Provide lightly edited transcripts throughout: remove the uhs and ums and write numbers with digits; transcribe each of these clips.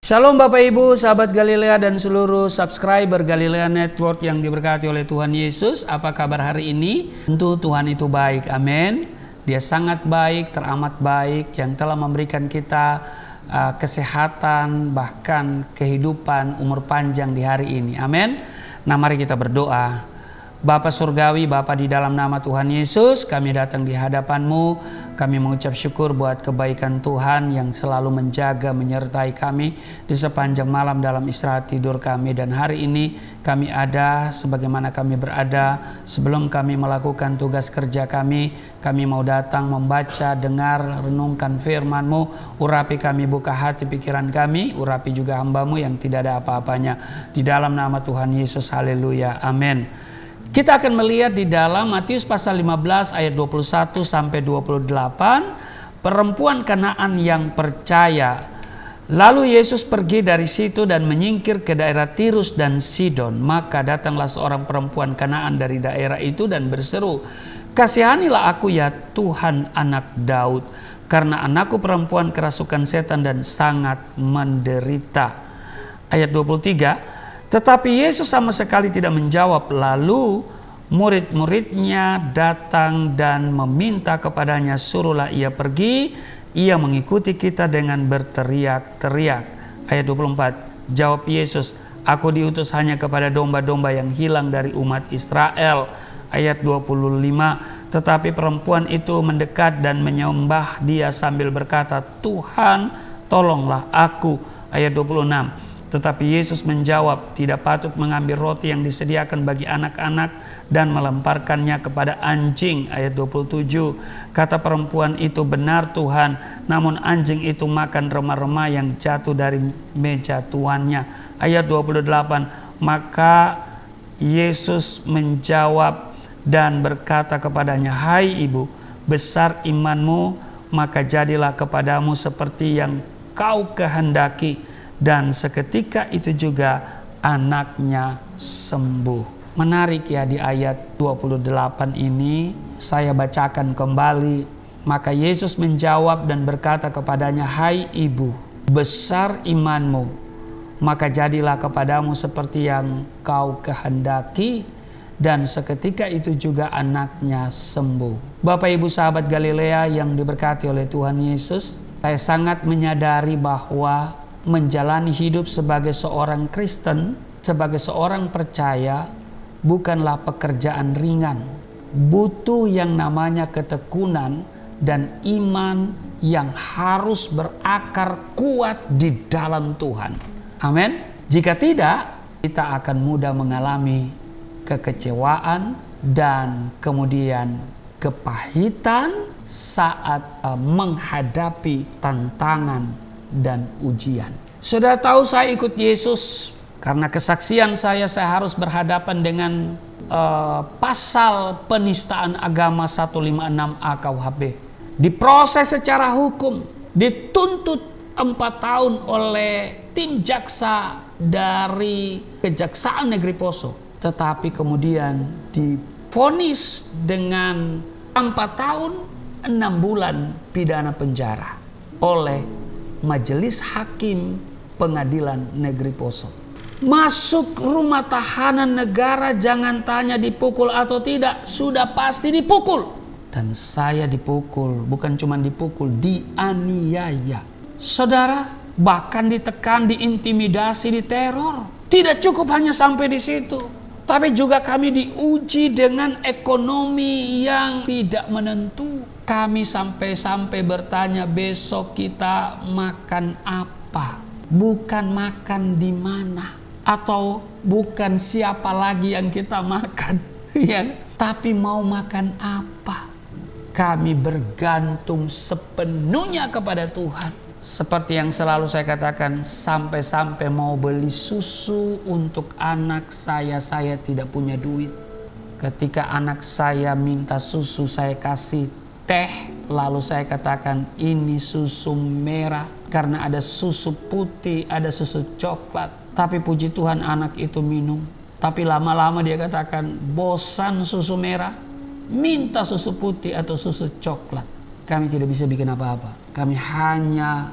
Shalom Bapak Ibu, sahabat Galilea dan seluruh subscriber Galilea Network yang diberkati oleh Tuhan Yesus. Apa kabar hari ini? Tentu Tuhan itu baik, amin. Dia sangat baik, teramat baik, yang telah memberikan kita kesehatan, bahkan kehidupan, umur panjang di hari ini, amin. Nah, mari kita berdoa. Bapa Surgawi, Bapa di dalam nama Tuhan Yesus, kami datang di hadapan-Mu. Kami mengucap syukur buat kebaikan Tuhan yang selalu menjaga, menyertai kami di sepanjang malam dalam istirahat tidur kami. Dan hari ini kami ada sebagaimana kami berada. Sebelum kami melakukan tugas kerja kami mau datang membaca, dengar, renungkan firman-Mu. Urapi kami, buka hati pikiran kami, urapi juga hamba-Mu yang tidak ada apa-apanya. Di dalam nama Tuhan Yesus, haleluya, amin. Kita akan melihat di dalam Matius pasal 15 ayat 21 sampai 28, perempuan Kanaan yang percaya. Lalu Yesus pergi dari situ dan menyingkir ke daerah Tirus dan Sidon. Maka datanglah seorang perempuan Kanaan dari daerah itu dan berseru, "Kasihanilah aku ya Tuhan, anak Daud, karena anakku perempuan kerasukan setan dan sangat menderita." Ayat 23, tetapi Yesus sama sekali tidak menjawab. Lalu murid-muridnya datang dan meminta kepadanya, "Suruhlah ia pergi, ia mengikuti kita," dengan berteriak-teriak. Ayat 24, jawab Yesus, "Aku diutus hanya kepada domba-domba yang hilang dari umat Israel." Ayat 25, tetapi perempuan itu mendekat dan menyembah Dia sambil berkata, "Tuhan, tolonglah aku." Ayat 26, tetapi Yesus menjawab, "Tidak patut mengambil roti yang disediakan bagi anak-anak dan melemparkannya kepada anjing." Ayat 27, kata perempuan itu, "Benar Tuhan, namun anjing itu makan remah-remah yang jatuh dari meja tuannya." Ayat 28, maka Yesus menjawab dan berkata kepadanya, "Hai ibu, besar imanmu, maka jadilah kepadamu seperti yang kau kehendaki." Dan seketika itu juga anaknya sembuh. Menarik ya, di ayat 28 ini saya bacakan kembali. Maka Yesus menjawab dan berkata kepadanya, "Hai ibu, besar imanmu, maka jadilah kepadamu seperti yang kau kehendaki." Dan seketika itu juga anaknya sembuh. Bapak Ibu sahabat Galilea yang diberkati oleh Tuhan Yesus, saya sangat menyadari bahwa menjalani hidup sebagai seorang Kristen, sebagai seorang percaya, bukanlah pekerjaan ringan. Butuh yang namanya ketekunan dan iman yang harus berakar kuat di dalam Tuhan. Amin. Jika tidak, kita akan mudah mengalami kekecewaan dan kemudian kepahitan saat menghadapi tantangan dan ujian. Sudah tahu saya ikut Yesus karena kesaksian saya harus berhadapan dengan pasal penistaan agama 156A KUHP. Diproses secara hukum, dituntut 4 tahun oleh tim jaksa dari Kejaksaan Negeri Poso. Tetapi kemudian divonis dengan 4 tahun 6 bulan pidana penjara oleh Majelis Hakim Pengadilan Negeri Poso. Masuk rumah tahanan negara, jangan tanya dipukul atau tidak, sudah pasti dipukul. Dan saya dipukul, bukan cuma dipukul, dianiaya. Saudara, bahkan ditekan, diintimidasi, diteror. Tidak cukup hanya sampai di situ, tapi juga kami diuji dengan ekonomi yang tidak menentu. Kami sampai-sampai bertanya, besok kita makan apa? Bukan makan di mana, atau bukan siapa lagi yang kita makan, ya, tapi mau makan apa? Kami bergantung sepenuhnya kepada Tuhan. Seperti yang selalu saya katakan, sampai-sampai mau beli susu untuk anak saya tidak punya duit. Ketika anak saya minta susu, saya kasih teh, lalu saya katakan, "Ini susu merah," karena ada susu putih, ada susu coklat. Tapi puji Tuhan anak itu minum. Tapi lama-lama dia katakan, bosan susu merah, minta susu putih atau susu coklat. Kami tidak bisa bikin apa-apa. Kami hanya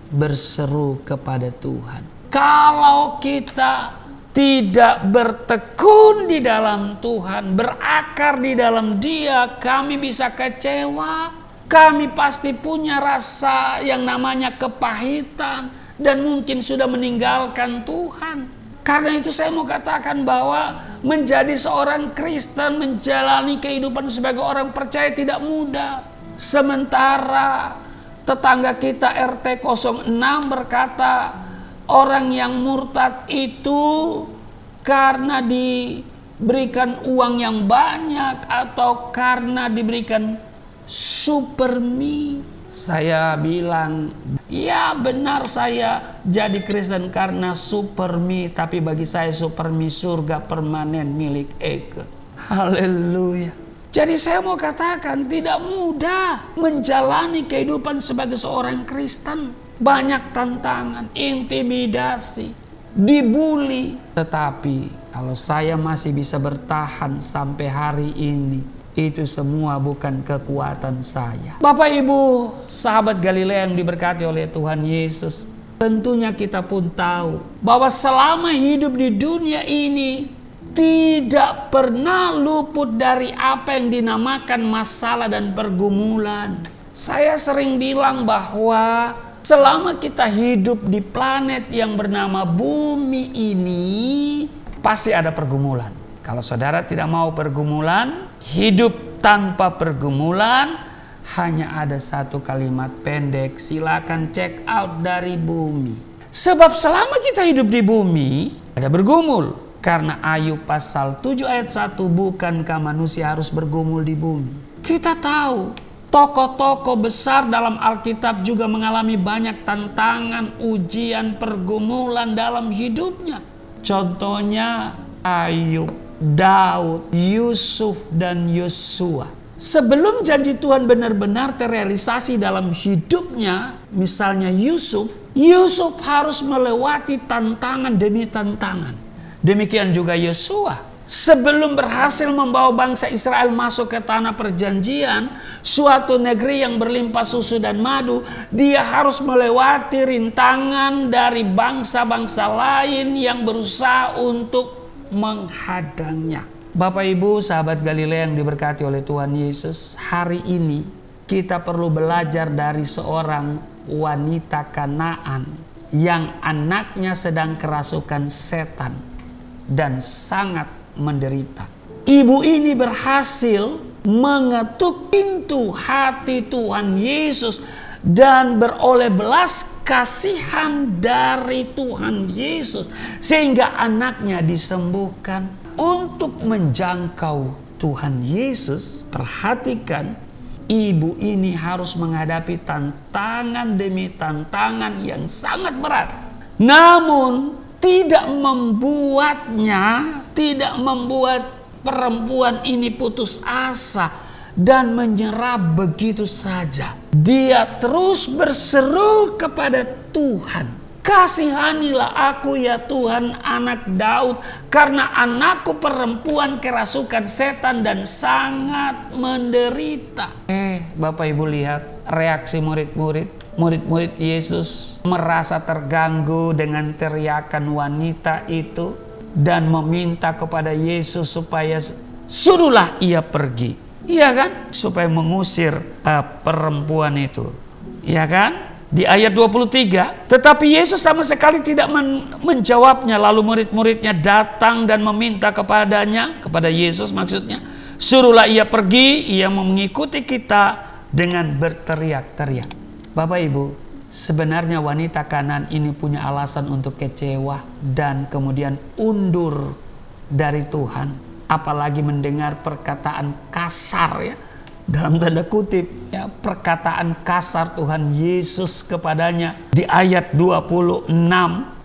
berseru kepada Tuhan. Kalau kita tidak bertekun di dalam Tuhan, berakar di dalam Dia, kami bisa kecewa. Kami pasti punya rasa yang namanya kepahitan dan mungkin sudah meninggalkan Tuhan. Karena itu saya mau katakan bahwa menjadi seorang Kristen, menjalani kehidupan sebagai orang percaya tidak mudah. Sementara tetangga kita RT 06 berkata, orang yang murtad itu karena diberikan uang yang banyak atau karena diberikan super mie. Saya bilang, ya benar saya jadi Kristen karena super mie, tapi bagi saya super mie surga permanen milik Eke. Haleluya. Jadi saya mau katakan tidak mudah menjalani kehidupan sebagai seorang Kristen. Banyak tantangan, intimidasi, dibully. Tetapi kalau saya masih bisa bertahan sampai hari ini, itu semua bukan kekuatan saya. Bapak Ibu, sahabat Galilea yang diberkati oleh Tuhan Yesus, tentunya kita pun tahu bahwa selama hidup di dunia ini tidak pernah luput dari apa yang dinamakan masalah dan pergumulan. Saya sering bilang bahwa selama kita hidup di planet yang bernama bumi ini, pasti ada pergumulan. Kalau saudara tidak mau pergumulan, hidup tanpa pergumulan, hanya ada satu kalimat pendek, silakan check out dari bumi. Sebab selama kita hidup di bumi, ada bergumul. Karena Ayub pasal 7 ayat 1, bukankah manusia harus bergumul di bumi? Kita tahu, tokoh-tokoh besar dalam Alkitab juga mengalami banyak tantangan, ujian, pergumulan dalam hidupnya. Contohnya Ayub, Daud, Yusuf, dan Yosua. Sebelum janji Tuhan benar-benar terrealisasi dalam hidupnya, misalnya Yusuf harus melewati tantangan demi tantangan. Demikian juga Yosua. Sebelum berhasil membawa bangsa Israel masuk ke tanah perjanjian, suatu negeri yang berlimpah susu dan madu, dia harus melewati rintangan dari bangsa-bangsa lain yang berusaha untuk menghadangnya. Bapak Ibu, sahabat Galilea yang diberkati oleh Tuhan Yesus, hari ini kita perlu belajar dari seorang wanita Kanaan yang anaknya sedang kerasukan setan dan sangat menderita. Ibu ini berhasil mengetuk pintu hati Tuhan Yesus dan beroleh belas kasihan dari Tuhan Yesus sehingga anaknya disembuhkan. Untuk menjangkau Tuhan Yesus, perhatikan, ibu ini harus menghadapi tantangan demi tantangan yang sangat berat. Namun tidak membuat perempuan ini putus asa dan menyerah begitu saja. Dia terus berseru kepada Tuhan, kasihanilah aku ya Tuhan, anak Daud, karena anakku perempuan kerasukan setan dan sangat menderita. Bapak Ibu lihat reaksi murid-murid Yesus merasa terganggu dengan teriakan wanita itu dan meminta kepada Yesus supaya suruhlah ia pergi. Iya kan? Supaya mengusir perempuan itu. Iya kan? Di ayat 23, tetapi Yesus sama sekali tidak menjawabnya. Lalu murid-muridnya datang dan meminta kepadanya, kepada Yesus maksudnya, suruhlah ia pergi, ia mengikuti kita dengan berteriak-teriak. Bapak Ibu, sebenarnya wanita Kanaan ini punya alasan untuk kecewa dan kemudian undur dari Tuhan, apalagi mendengar perkataan kasar ya. Dalam tanda kutip ya, perkataan kasar Tuhan Yesus kepadanya di ayat 26,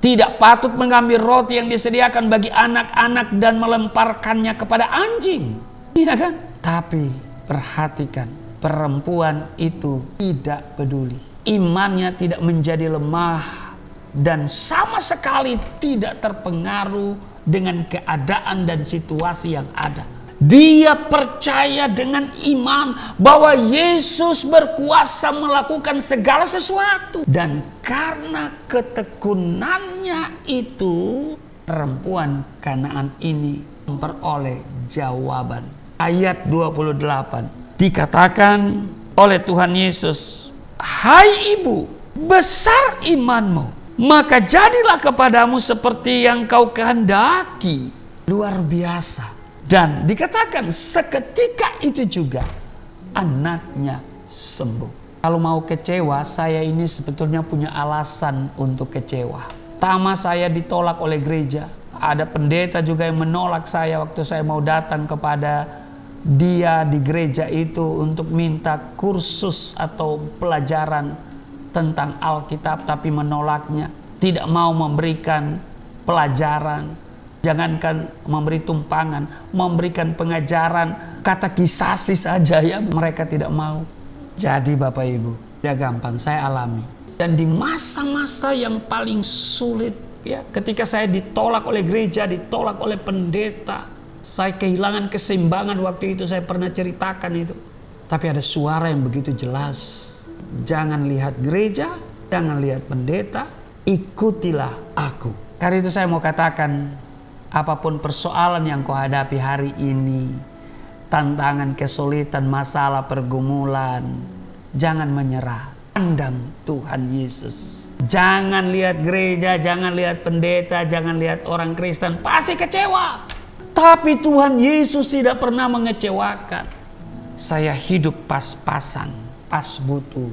tidak patut mengambil roti yang disediakan bagi anak-anak dan melemparkannya kepada anjing. Iya kan? Tapi perhatikan, perempuan itu tidak peduli. Imannya tidak menjadi lemah dan sama sekali tidak terpengaruh dengan keadaan dan situasi yang ada. Dia percaya dengan iman bahwa Yesus berkuasa melakukan segala sesuatu. Dan karena ketekunannya itu, perempuan Kanaan ini memperoleh jawaban. Ayat 28 dikatakan oleh Tuhan Yesus, "Hai ibu, besar imanmu, maka jadilah kepadamu seperti yang kau kehendaki." Luar biasa. Dan dikatakan seketika itu juga anaknya sembuh. Kalau mau kecewa, saya ini sebetulnya punya alasan untuk kecewa. Pertama, saya ditolak oleh gereja. Ada pendeta juga yang menolak saya waktu saya mau datang kepada dia di gereja itu untuk minta kursus atau pelajaran tentang Alkitab, tapi menolaknya. Tidak mau memberikan pelajaran. Jangankan memberi tumpangan, memberikan pengajaran, katekisasi saja ya, mereka tidak mau. Jadi Bapak Ibu, ya gampang, saya alami. Dan di masa-masa yang paling sulit, ya, ketika saya ditolak oleh gereja, ditolak oleh pendeta, saya kehilangan keseimbangan waktu itu, saya pernah ceritakan itu. Tapi ada suara yang begitu jelas. Jangan lihat gereja, jangan lihat pendeta, ikutilah aku. Karena itu saya mau katakan, apapun persoalan yang kau hadapi hari ini, tantangan, kesulitan, masalah, pergumulan, jangan menyerah. Pandang Tuhan Yesus. Jangan lihat gereja, jangan lihat pendeta, jangan lihat orang Kristen, pasti kecewa. Tapi Tuhan Yesus tidak pernah mengecewakan. Saya hidup pas-pasan, pas butuh,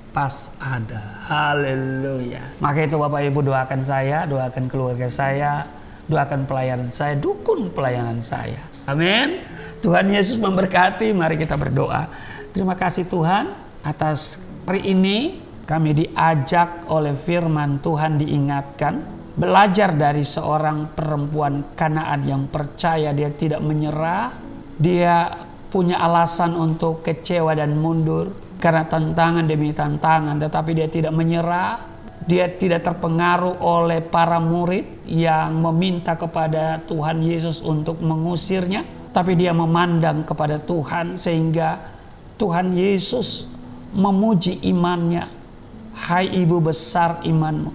pas ada. Haleluya. Maka itu Bapak Ibu doakan saya, doakan keluarga saya, doakan pelayanan saya, dukung pelayanan saya. Amin. Tuhan Yesus memberkati. Mari kita berdoa. Terima kasih Tuhan atas hari ini kami diajak oleh firman Tuhan, diingatkan belajar dari seorang perempuan Kanaan yang percaya, dia tidak menyerah. Dia punya alasan untuk kecewa dan mundur karena tantangan demi tantangan, tetapi dia tidak menyerah. Dia tidak terpengaruh oleh para murid yang meminta kepada Tuhan Yesus untuk mengusirnya. Tapi dia memandang kepada Tuhan sehingga Tuhan Yesus memuji imannya. Hai ibu, besar imanmu.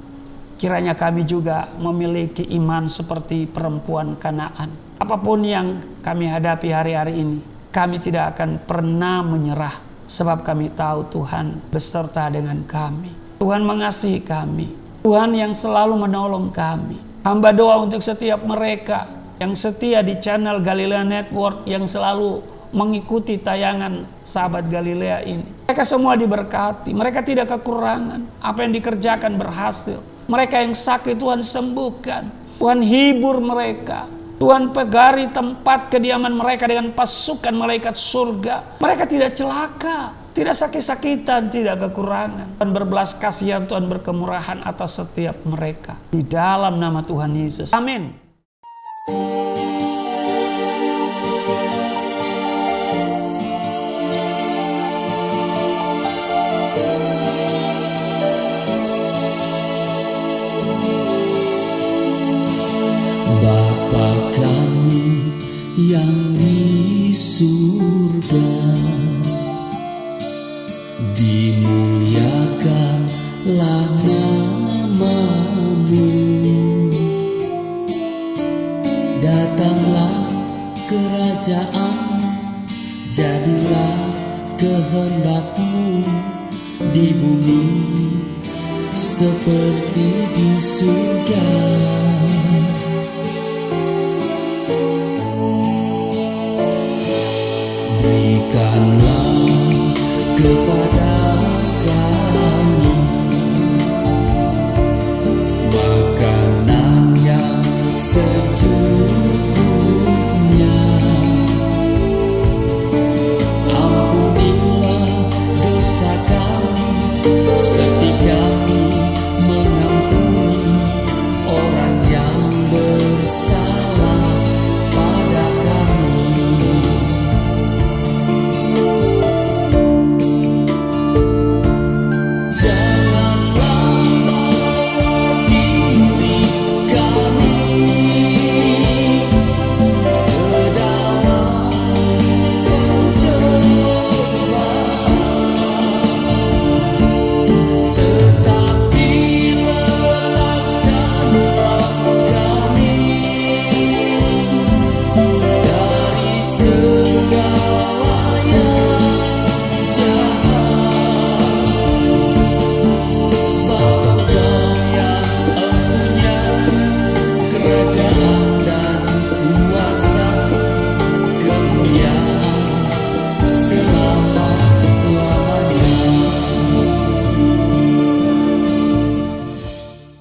Kiranya kami juga memiliki iman seperti perempuan Kanaan. Apapun yang kami hadapi hari-hari ini, kami tidak akan pernah menyerah. Sebab kami tahu Tuhan beserta dengan kami. Tuhan mengasihi kami. Tuhan yang selalu menolong kami. Hamba doa untuk setiap mereka yang setia di channel Galilea Network, yang selalu mengikuti tayangan Sahabat Galilea ini. Mereka semua diberkati. Mereka tidak kekurangan. Apa yang dikerjakan berhasil. Mereka yang sakit Tuhan sembuhkan. Tuhan hibur mereka. Tuhan pegari tempat kediaman mereka dengan pasukan malaikat surga. Mereka tidak celaka, tidak sakit-sakitan, tidak kekurangan. Tuhan berbelas kasihan, Tuhan berkemurahan atas setiap mereka. Di dalam nama Tuhan Yesus. Amin. Bapa kami yang di surga, dimuliakanlah nama-Mu. Datanglah kerajaan, jadilah kehendak-Mu di bumi seperti di surga. Berikanlah kepada kami makanan yang sejuk